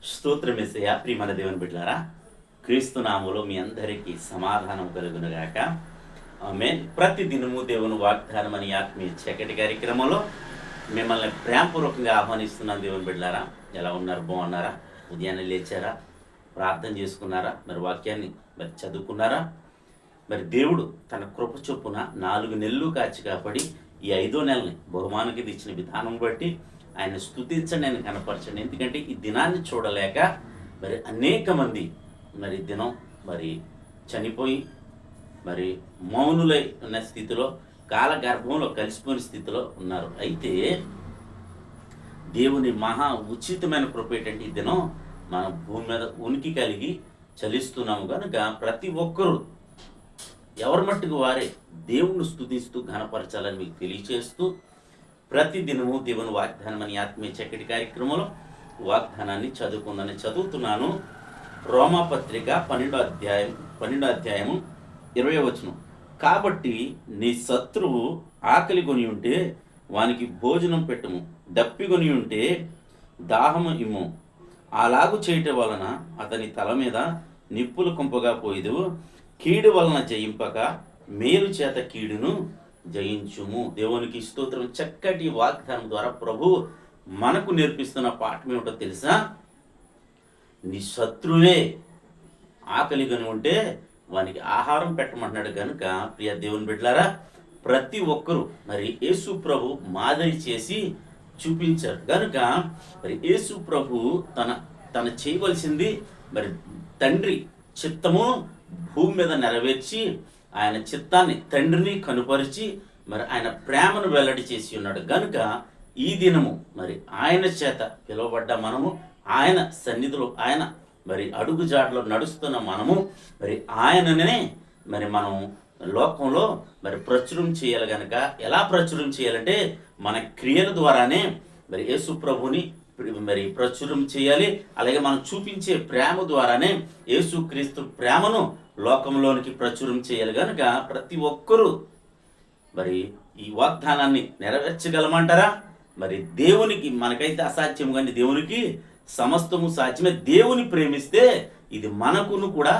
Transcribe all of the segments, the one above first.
స్తోత్రమేసయ్య. ప్రియమైన దేవుని బిడ్డలారా, క్రీస్తు నామములో మీ అందరికీ సమాధానం కలుగునుగాక. ఆమేన్. ప్రతి దినము దేవుని వాగ్దానం అని ఆత్మీయ చక్కటి కార్యక్రమంలో మిమ్మల్ని ప్రేమపూర్వకంగా ఆహ్వానిస్తున్నాను. దేవుని బిడ్డలారా, ఎలా ఉన్నారు? బాగున్నారా? ఉదయాన్నే లేచారా? ప్రార్థన చేసుకున్నారా? మరి వాక్యాన్ని చదువుకున్నారా? మరి దేవుడు తన కృప చొప్పున 4 నెలలు కాచి కాపాడి ఈ 5వ నెలని బహుమానికి ఇచ్చిన విధానం బట్టి ఆయన స్తుతించండి, ఆయన కనపరచండి. ఎందుకంటే ఈ దినాన్ని చూడలేక మరి అనేక మంది మరి దినం మరి చనిపోయి మరి మౌనులై ఉన్న స్థితిలో, కాల గర్భంలో కలిసిపోయిన స్థితిలో ఉన్నారు. అయితే దేవుని మహా ఉచితమైన కృప ఏంటంటే ఈ దినం మన భూమి మీద ఉనికి కలిగి చలిస్తున్నాము కనుక ప్రతి ఒక్కరూ ఎవరి మట్టుకు వారే దేవుణ్ణి స్తుతిస్తూ ఘనపరచాలని మీకు తెలియచేస్తూ ప్రతి దినము దేవుని వాగ్దానం అని ఆత్మీయ చక్కటి కార్యక్రమంలో వాగ్దానాన్ని చదువుతున్నాను. రోమాపత్రిక 12వ అధ్యాయము 20వ వచనం. కాబట్టి నీ శత్రువు ఆకలి కొని ఉంటే వానికి భోజనం పెట్టుము, దప్పికొని ఉంటే దాహము ఇమ్ము. అలాగు చేయటం వలన అతని తల మీద నిప్పులు కుంపగా పోయిదు. కీడు వలన జయింపక మేలు చేత కీడును జయించుము. దేవునికి స్తోత్రం. చక్కటి వాగ్దానం ద్వారా ప్రభు మనకు నేర్పిస్తున్న పాఠం ఏమిటో తెలుసా? నీ శత్రువే ఆకలిగాని ఉంటే వానికి ఆహారం పెట్టమంటున్నాడు. కనుక ప్రియ దేవుని బిడ్డలారా, ప్రతి ఒక్కరూ మరి యేసు ప్రభు మాదిరి చేసి చూపించారు. కనుక మరి యేసు ప్రభు తన చేయవలసింది మరి తండ్రి చిత్తము భూమి మీద నెరవేర్చి ఆయన చిత్తాన్ని తండ్రిని కనుపరిచి మరి ఆయన ప్రేమను వెల్లడి చేసి ఉన్నాడు. కనుక ఈ దినము మరి ఆయన చేత పిలువబడ్డ మనము, ఆయన సన్నిధిలో ఆయన మరి అడుగుజాడలో నడుస్తున్న మనము మరి ఆయననే మరి మనం లోకంలో మరి ప్రచురం చేయాలి. కనుక ఎలా ప్రచురం చేయాలంటే మన క్రియల ద్వారానే మరి యేసు ప్రభుని మరి ప్రచురం చేయాలి. అలాగే మనం చూపించే ప్రేమ ద్వారానే యేసు క్రీస్తు ప్రేమను లోకంలోనికి ప్రచురం చేయాలి. కనుక ప్రతి ఒక్కరూ మరి ఈ వాగ్దానాన్ని నెరవేర్చగలమంటారా? మరి దేవునికి మనకైతే అసాధ్యం, కానీ దేవునికి సమస్తము సాధ్యమే. దేవుని ప్రేమిస్తే ఇది మనకును కూడా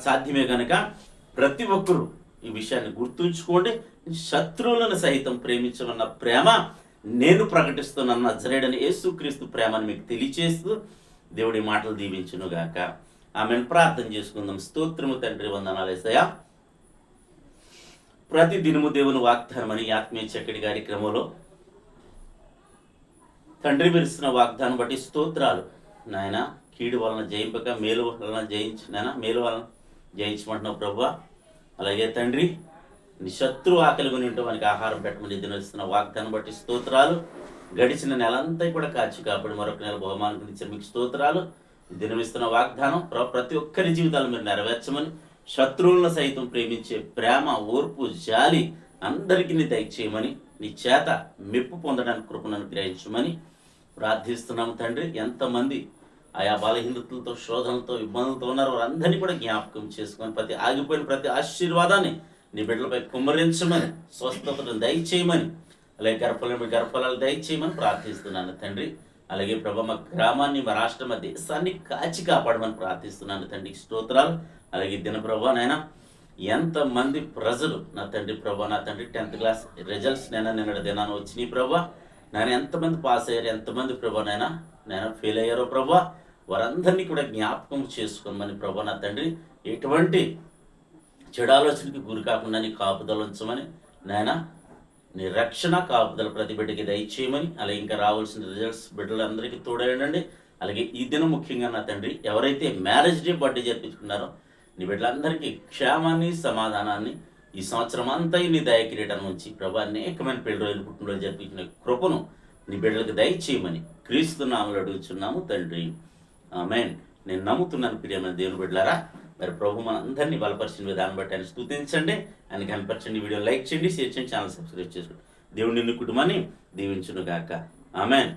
సాధ్యమే. కనుక ప్రతి ఒక్కరూ ఈ విషయాన్ని గుర్తుంచుకోండి. శత్రువులను సైతం ప్రేమించమన్న ప్రేమ నేను ప్రకటిస్తున్న నజరేయుడైన యేసుక్రీస్తు ప్రేమను మీకు తెలియచేస్తూ దేవుడి మాటలు దీవించునుగాక. ఆమెను ప్రార్థన చేసుకుందాం. స్తోత్రము తండ్రి, వందనాలు యేసయ్యా. ప్రతి దినము దేవుని వాగ్దానం అని ఆత్మీయ చక్కటి కార్యక్రమంలో తండ్రి విరుస్తున్న వాగ్దానం బట్టి స్తోత్రాలు నాయన. కీడు వలన జయింపక మేలు వలన జయించు నాయన, మేలు వలన జయించమంటున్నావు ప్రభువా. అలాగే తండ్రి, నీ శత్రు ఆకలి కొని ఉంటే మనకి ఆహారం పెట్టమని దినస్తున్న వాగ్దానం బట్టి స్తోత్రాలు. గడిచిన నెలంతా కూడా కాచి కాపాడి మరొక నెల బహుమానం ఇచ్చే మీకు స్తోత్రాలు. దినమిస్తున్న వాగ్దానం ప్రతి ఒక్కరి జీవితాలు మీరు నెరవేర్చమని, శత్రువులను సైతం ప్రేమించే ప్రేమ, ఓర్పు, జాలి అందరికీ నీ దయచేయమని, నీ చేత మెప్పు పొందడానికి కృపను అనుగ్రహించమని ప్రార్థిస్తున్నాము తండ్రి. ఎంతమంది ఆయా బలహీనతలతో, శోధనలతో, ఇబ్బందులతో ఉన్నారు వారందరినీ కూడా జ్ఞాపకం చేసుకొని ఆగిపోయిన ప్రతి ఆశీర్వాదాన్ని నీ బిడ్డలపై కుమ్మరించమని, స్వస్థతను దయచేయమని, అలాగే గర్భఫలాలు దయచేయమని ప్రార్థిస్తున్నాను తండ్రి. అలాగే ప్రభా, మా గ్రామాన్ని, మా రాష్ట్రం, మా దేశాన్ని కాచి కాపాడమని ప్రార్థిస్తున్నాను తండ్రి. స్తోత్రాలు. అలాగే దిన ప్రభా నాయన, ఎంతమంది ప్రజలు నా తండ్రి ప్రభా, నా తండ్రి 10th క్లాస్ రిజల్ట్స్ నిన్న దినాన్ని వచ్చినాయి ప్రభా. నేను ఎంతమంది పాస్ అయ్యారు, ఎంతమంది ప్రభా నేను ఫెయిల్ అయ్యారో ప్రభా, వారందరినీ కూడా జ్ఞాపకం చేసుకోమని ప్రభా నా తండ్రి. ఎటువంటి చెడు ఆలోచనకి గురి కాకుండా నీ కాపుదల ఉంచమని నాయన, నీ రక్షణ కాపుదల ప్రతి బిడ్డకి దయచేయమని, అలాగే ఇంకా రావాల్సిన రిజల్ట్స్ బిడ్డలందరికీ తోడేయండి. అలాగే ఈ దినం ముఖ్యంగా నా తండ్రి, ఎవరైతే మ్యారేజ్ డే, బర్త్డే జరిపించుకున్నారో నీ బిడ్డలందరికీ క్షేమాన్ని, సమాధానాన్ని ఈ సంవత్సరం అంతా నీ దయ కిరీటాన్ని ఉంచి ప్రభా, అనేకమైన పెళ్లి రోజులు, పుట్టినరోజు జరిపించిన కృపను నీ బిడ్డలకు దయచేయమని క్రీస్తు నామములో అడుగుచున్నాము తండ్రి. ఆమేన్. నేను నమ్ముతున్నాను ప్రియమైన దేవుని బిడ్డలారా. మరి ప్రభు మన అందరినీ బలపరిచిన విధానం బట్టి ఆయన స్తుతించండి, ఆయన కనపరచండి. వీడియో లైక్ చేయండి, షేర్ చేయండి, ఛానల్ సబ్స్క్రైబ్ చేసుకోండి. దేవుడు నిన్ను కుటుంబాన్ని దీవించునుగాక. ఆమేన్.